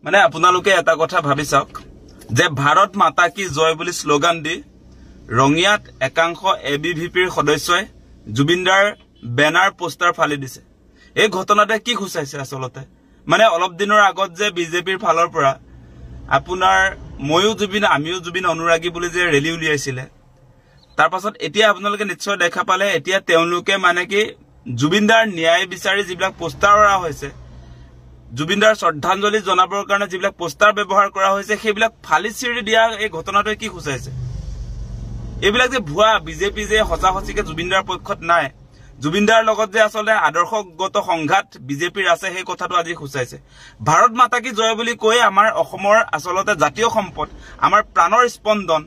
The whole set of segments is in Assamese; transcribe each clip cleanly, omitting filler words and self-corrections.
মানে আপোনালোকে এটা কথা ভাবি চাওক যে ভাৰত মাতা কি জয় বুলি স্লোগান দি ৰঙিয়াত একাংশ এবিভিপিৰ সদস্যই জুবিনদাৰ বেনাৰ পোষ্টাৰ ফালি দিছে এই ঘটনাতে কি খুচাইছে আসলতে মানে অলপ দিনৰ আগত যে বিজেপিৰ ফালৰ পৰা আপোনাৰ ময়ো জুবিন আমিও জুবিন অনুৰাগী বুলি যে ৰেলী উলিয়াইছিলে তাৰ পাছত এতিয়া আপোনালোকে নিশ্চয় দেখা পালে এতিয়া তেওঁলোকে মানে কি জুবিনদাৰ ন্যায় বিচাৰি যিবিলাক পোষ্টাৰ কৰা হৈছে জুবিনদাৰ শ্ৰদ্ধাঞ্জলি জনাবৰ কাৰণে যিবিলাক পোষ্টাৰ ব্যৱহাৰ কৰা হৈছে সেইবিলাক ফালি চিৰি দিয়া এই ঘটনাটোৱে কি খুচাইছে এইবিলাক যে ভুৱা বিজেপি যে হসাহসিকে জুবিনদাৰ পক্ষত নাই জুবিনদাৰ লগত যে আসলে আদৰ্শগত সংঘাত বিজেপিৰ আছে সেই কথাটো আজি খুচাইছে ভাৰত মাতা কি জয় বুলি কৈ আমাৰ অসমৰ আসলতে জাতীয় সম্পদ আমাৰ প্ৰাণৰ স্পন্দন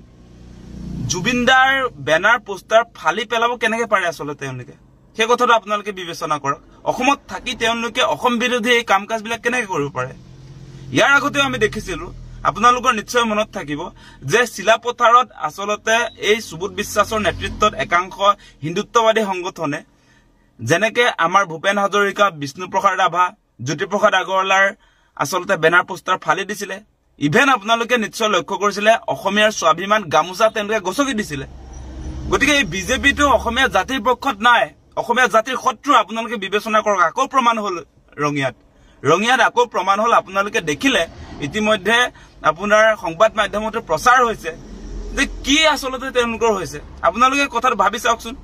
জুবিনদাৰ বেনাৰ পোষ্টাৰ ফালি পেলাব কেনেকৈ পাৰে আসলতে তেওঁলোকে সেই কথাটো আপোনালোকে বিবেচনা কৰক অসমত থাকি তেওঁলোকে অসম বিৰোধী এই কামকাজবিলাক কেনেকৈ কৰিব পাৰে ইয়াৰ আগতেও আমি দেখিছিলো আপোনালোকৰ নিশ্চয় মনত থাকিব যে শিলাপথাৰত আসলতে এই সুবোধ বিশ্বাসৰ নেতৃত্বত একাংশ হিন্দুত্ববাদী সংগঠনে যেনেকে আমাৰ ভূপেন হাজৰিকা বিষ্ণুপ্ৰসাদ ৰাভা জ্যোতিপ্ৰসাদ আগৰৱালাৰ আসলতে বেনাৰ পোষ্টাৰ ফালি দিছিলে ইভেন আপোনালোকে নিশ্চয় লক্ষ্য কৰিছিলে অসমীয়াৰ স্বাভিমান গামোচা তেওঁলোকে গছকি দিছিলে গতিকে এই বিজেপিটো অসমীয়া জাতিৰ পক্ষত নাই অসমীয়া জাতিৰ শত্ৰু আপোনালোকে বিবেচনা কৰক আকৌ প্ৰমাণ হল ৰঙিয়াত আকৌ প্ৰমাণ হল আপোনালোকে দেখিলে ইতিমধ্যে আপোনাৰ সংবাদ মাধ্যমত প্ৰচাৰ হৈছে যে কি আসলতে তেওঁলোকৰ হৈছে আপোনালোকে কথাটো ভাবি চাওকচোন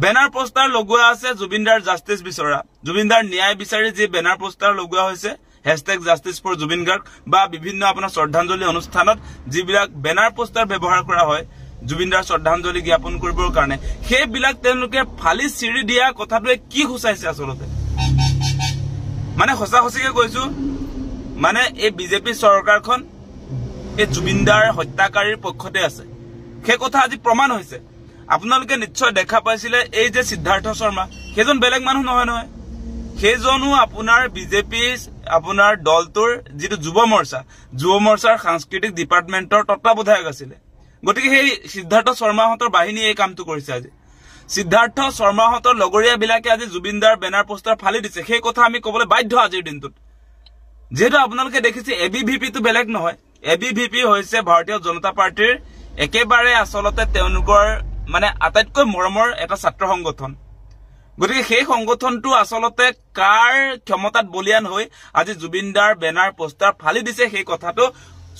বেনাৰ পোষ্টাৰ লগোৱা আছে জুবিনদাৰ জাষ্টিস বিচৰা জুবিনদাৰ ন্যায় বিচাৰি যে বেনাৰ পোষ্টাৰ লগোৱা হৈছে #JusticeForJubinGarg বা বিভিন্ন আপোনাৰ শ্ৰদ্ধাঞ্জলি অনুষ্ঠানত যিবিলাক বেনাৰ পোষ্টাৰ ব্যৱহাৰ কৰা হয় জুবিনদাৰ শ্ৰদ্ধাঞ্জলি জ্ঞাপন কৰিবৰ কাৰণে সেইবিলাক তেওঁলোকে ফালি চিৰি দিয়া কথাটোৱে কি খুচাইছে আসলতে মানে হসাহসিকে কৈছো মানে এই বিজেপি চৰকাৰখন এই জুবিনদাৰ হত্যাকাৰীৰ পক্ষতে আছে সেই কথা আজি প্ৰমাণ হৈছে আপোনালোকে নিশ্চয় দেখা পাইছিলে এই যে সিদ্ধাৰ্থ শৰ্মা সেইজন বেলেগ মানুহ নহয় সেইজনো আপোনাৰ বিজেপি আপোনাৰ দলটোৰ যিটো যুৱ মৰ্চাৰ সাংস্কৃতিক ডিপাৰ্টমেন্টৰ তত্ত্বাৱধায়ক আছিল গতিকে সেই সিদ্ধাৰ্থ শৰ্মাহঁতৰ বাহিনী এই কামটো কৰিছে আজি সিদ্ধাৰ্থ শৰ্মাহঁতৰ লগৰীয়া বিলাকে আজি জুবিনদাৰ বেনাৰ পোষ্টাৰ ফালি দিছে সেই কথা আমি ক'বলৈ বাধ্য আজিৰ দিনটোত যেহেতু আপোনালোকে দেখিছে এবিভিপিটো বেলেগ নহয় এবিভিপি হৈছে ভাৰতীয় জনতা পাৰ্টিৰ একেবাৰে আসলতে তেওঁলোকৰ মানে আটাইতকৈ মৰমৰ এটা ছাত্ৰ সংগঠন গতিকে সেই সংগঠনটো আসলতে কাৰ ক্ষমতাত বলিয়ান হৈ আজি জুবিনদাৰ বেনাৰ পোষ্টাৰ ফালি দিছে সেই কথাটো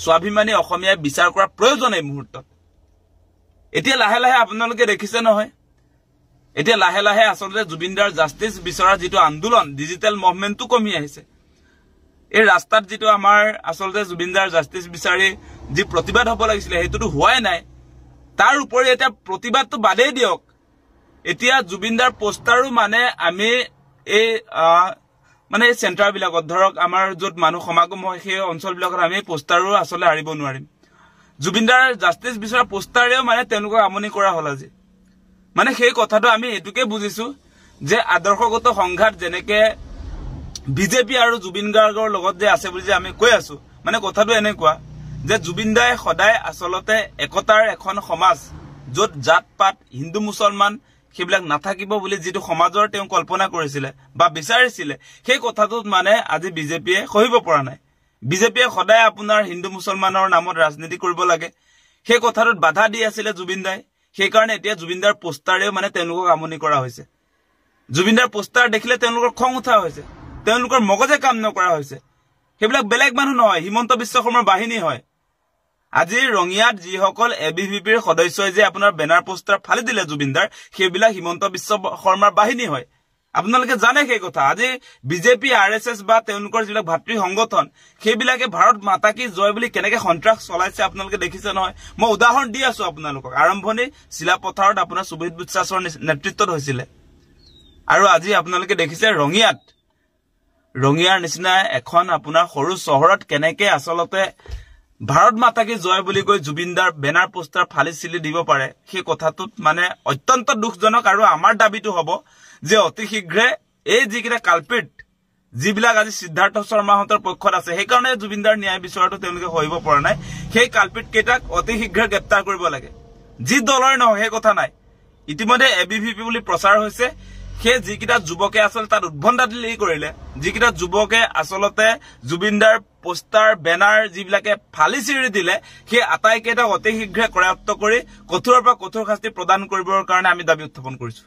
স্বাভিমানী অসমীয়াই বিচাৰ কৰা প্ৰয়োজন এই মুহূৰ্তত এতিয়া লাহে লাহে আপোনালোকে দেখিছে নহয় এতিয়া লাহে লাহে আসলতে জুবিনদাৰ জাষ্টিস বিচৰা যিটো আন্দোলন ডিজিটেল মুভমেন্টটো কমি আহিছে এই ৰাস্তাত যিটো আমাৰ আসলতে জুবিনদাৰ জাষ্টিস বিচাৰি যি প্ৰতিবাদ হ'ব লাগিছিল হেতুটো হোৱাই নাই তাৰ উপৰি এটা প্ৰতিবাদটো বাদেই দিয়ক এতিয়া জুবিনদাৰ পোষ্টাৰো মানে আমি এই মানে সেন্টাৰ বিলাকত ধৰক আমাৰ যত মানুহ সমাগম হয় সেই অঞ্চলবিলাকত আমি পোষ্টাৰো আসলে হাৰিব নোৱাৰিম জুবিনদাৰ জাষ্টিস বিচৰা পোষ্টাৰেও মানে তেওঁলোকক আমনি কৰা হল আজি মানে সেই কথাটো আমি এটুকে বুজিছো যে আদৰ্শগত সংঘাত যেনেকে বিজেপি আৰু জুবিন গাৰ্গৰ লগত যে আছে বুলি যে আমি কৈ আছো মানে কথাটো এনেকুৱা যে জুবিনদাই সদায় আসলতে একতাৰ এখন সমাজ যত জাত পাত হিন্দু মুছলমান সেইবিলাক নাথাকিব বুলি যেটো সমাজৰ তেওঁ কল্পনা কৰিছিলে বা বিচাৰিছিলে সেই কথাটোত মানে আজি বিজেপিয়ে সহিব পৰা নাই বিজেপিয়ে সদায় আপোনাৰ হিন্দু মুছলমানৰ নামত ৰাজনীতি কৰিব লাগে সেই কথাটোত বাধা দি আছিল জুবিনদাই সেই কাৰণে এতিয়া জুবিনদাৰ পোষ্টাৰেও মানে তেওঁলোকক আমনি কৰা হৈছে জুবিনদাৰ পোষ্টাৰ দেখিলে তেওঁলোকৰ খং উঠা হৈছে তেওঁলোকৰ মগজে কাম নকৰা হৈছে সেইবিলাক বেলেগ মানুহ নহয় হিমন্ত বিশ্ব শৰ্মাৰ বাহিনী হয় আজি ৰঙিয়াত যিসকল এবিভিপিৰ সদস্যই যে আপোনাৰ বেনাৰ পোষ্টাৰ ফালি দিলে জুবিনদাৰ সেইবিলাক হিমন্ত বিশ্ব শৰ্মাৰ বাহিনী হয় আপোনালোকে জানে সেই কথা আজি বিজেপি আৰএছএছ বা তেওঁলোকৰ যিবিলাক ভাতৃ সংগঠন সেইবিলাকে ভাৰত মাতা কি জয় বুলি কেনেকে সন্ত্ৰাস চলাইছে আপোনালোকে দেখিছে নহয় মই উদাহৰণ দি আছো আপোনালোকক আৰম্ভণি শিলাপথাৰত আপোনাৰ সুবোধ বিশ্বাসৰ নেতৃত্বত হৈছিল আৰু আজি আপোনালোকে দেখিছে ৰঙিয়াৰ নিচিনা এখন আপোনাৰ সৰু চহৰত কেনেকে আসলতে ভাৰত মাতা কি জয় বুলি কৈ জুবিনদাৰ বেনাৰ পোষ্টাৰ ফালি চিলি দিব পাৰে সেই কথাটোত মানে অত্যন্ত দুখজনক আৰু আমাৰ দাবীটো হ'ব যে অতি শীঘ্ৰে এই যিকেইটা কালপিট যিবিলাক আজি সিদ্ধাৰ্থ শৰ্মাহঁতৰ পক্ষত আছে সেই কাৰণে জুবিনদাৰ ন্যায় বিচাৰটো তেওঁলোকে সহিব পৰা নাই সেই কালপিট কেইটাক অতি শীঘ্ৰে গ্ৰেপ্তাৰ কৰিব লাগে যি দলৰ নহয় সেই কথা নাই ইতিমধ্যে এবিভিপি বুলি প্ৰচাৰ হৈছে সেই যিকেইটা যুৱকে আচলতে তাত উদ্ভণ্ডা দিলি কৰিলে, যিকেইটা যুৱকে আচলতে জুবিনদাৰ পোষ্টাৰ বেনাৰ যিবিলাকে ফালি চিৰি দিলে, সেই আটাইকেইটাক অতি শীঘ্ৰে কৰায়ত্ব কৰি কঠোৰৰ পৰা কঠোৰ শাস্তি প্ৰদান কৰিবৰ কাৰণে আমি দাবী উত্থাপন কৰিছো।